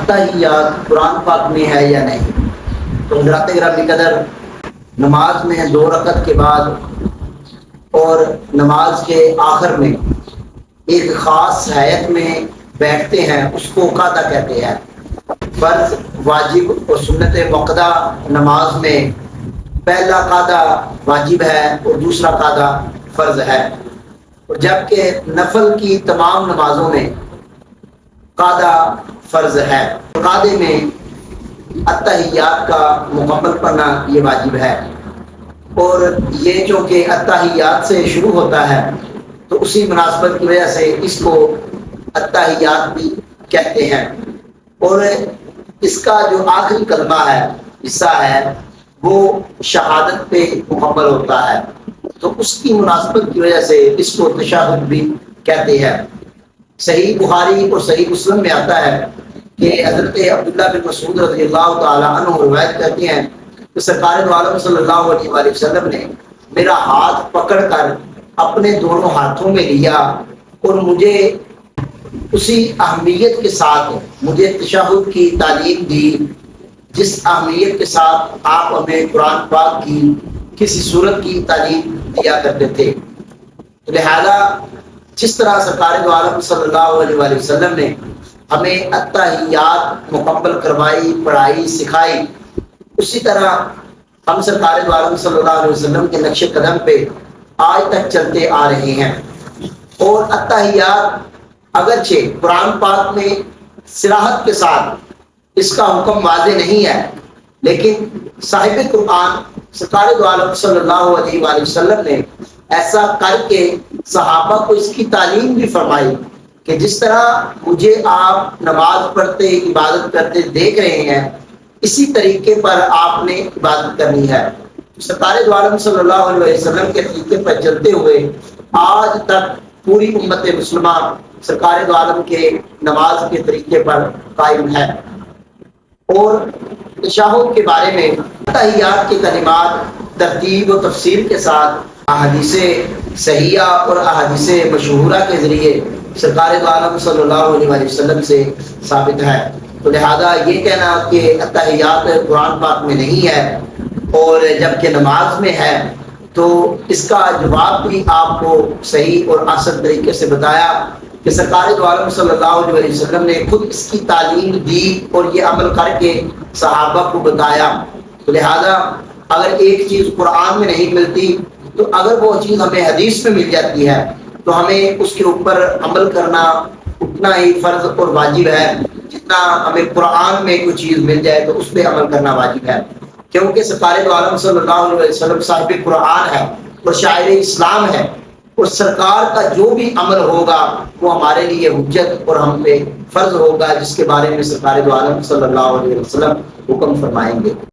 اتحیات قرآن پاک میں ہے یا نہیں؟ تو حضرات گرامی قدر، نماز میں 2 رکعت کے بعد اور نماز کے آخر میں ایک خاص حیت میں بیٹھتے ہیں، اس کو قاعدہ کہتے ہیں۔ فرض، واجب اور سنت مؤکدہ نماز میں پہلا قاعدہ واجب ہے اور دوسرا قاعدہ فرض ہے، جبکہ نفل کی تمام نمازوں میں قاعدہ فرض ہے۔ قاعدے میں اتحیات کا مکمل پڑھنا یہ واجب ہے، اور یہ چونکہ اتحیات سے شروع ہوتا ہے تو اسی مناسبت کی وجہ سے اس کو اتحیات بھی کہتے ہیں، اور اس کا جو آخری کلمہ ہے، حصہ ہے، وہ شہادت پہ مکمل ہوتا ہے، تو اس کی مناسبت کی وجہ سے اس کو تشہد بھی کہتے ہیں۔ صحیح بخاری اور صحیح مسلم میں آتا ہے کہ حضرت عبداللہ بن مسعود رضی اللہ تعالیٰ عنہ روایت کرتے ہیں کہ سرکار دو عالم صلی اللہ علیہ وآلہ وسلم نے میرا ہاتھ پکڑ کر اپنے دونوں ہاتھوں میں لیا اور مجھے اسی اہمیت کے ساتھ مجھے تشہد کی تعلیم دی جس اہمیت کے ساتھ آپ ہمیں قرآن پاک کی کسی سورت کی تعلیم دیا کرتے تھے۔ لہذا جس طرح سرکار دو عالم صلی اللہ علیہ وآلہ وسلم نے ہمیں اتحیات مکمل کروائی، پڑھائی، سکھائی، اسی طرح ہم سرکار دو عالم صلی اللہ علیہ وسلم کے نقش قدم پہ آج تک چلتے آ رہے ہیں۔ اور اتحیات اگرچہ قرآن پاک میں صراحت کے ساتھ اس کا حکم واضح نہیں ہے، لیکن صاحب قرآن سرکار دو عالم صلی اللہ علیہ وآلہ وسلم نے ایسا کر کے صحابہ کو اس کی تعلیم بھی فرمائی کہ جس طرح مجھے آپ نماز پڑھتے، عبادت کرتے دیکھ رہے ہیں، اسی طریقے پر آپ نے عبادت کرنی ہے۔ سرکار دو عالم صلی اللہ علیہ وسلم کے طریقے پر چلتے ہوئے آج تک پوری امت مسلمہ سرکار دو عالم کے نماز کے طریقے پر قائم ہے۔ اور تشہد کے بارے میں اتحیات کے کلمات ترتیب و تفصیل کے ساتھ احادیث صحیحہ اور احادیث مشہورہ کے ذریعے سرکار دو عالم صلی اللہ علیہ وآلہ وسلم سے ثابت ہے۔ تو لہذا یہ کہنا کہ اتحیات قرآن پاک میں نہیں ہے اور جبکہ نماز میں ہے، تو اس کا جواب بھی آپ کو صحیح اور احسن طریقے سے بتایا کہ سرکار دو عالم صلی اللہ علیہ وآلہ وسلم نے خود اس کی تعلیم دی اور یہ عمل کر کے صحابہ کو بتایا۔ تو لہذا اگر ایک چیز قرآن میں نہیں ملتی تو اگر وہ چیز ہمیں حدیث میں مل جاتی ہے تو ہمیں اس کے اوپر عمل کرنا اتنا ہی فرض اور واجب ہے جتنا ہمیں قرآن میں کوئی چیز مل جائے تو اس پہ عمل کرنا واجب ہے، کیونکہ سرکار دو عالم صلی اللہ علیہ وسلم صاحب قرآن ہے اور شاعر اسلام ہے، اور سرکار کا جو بھی عمل ہوگا وہ ہمارے لیے حجت اور ہم پہ فرض ہوگا، جس کے بارے میں سرکار دو عالم صلی اللہ علیہ وسلم حکم فرمائیں گے۔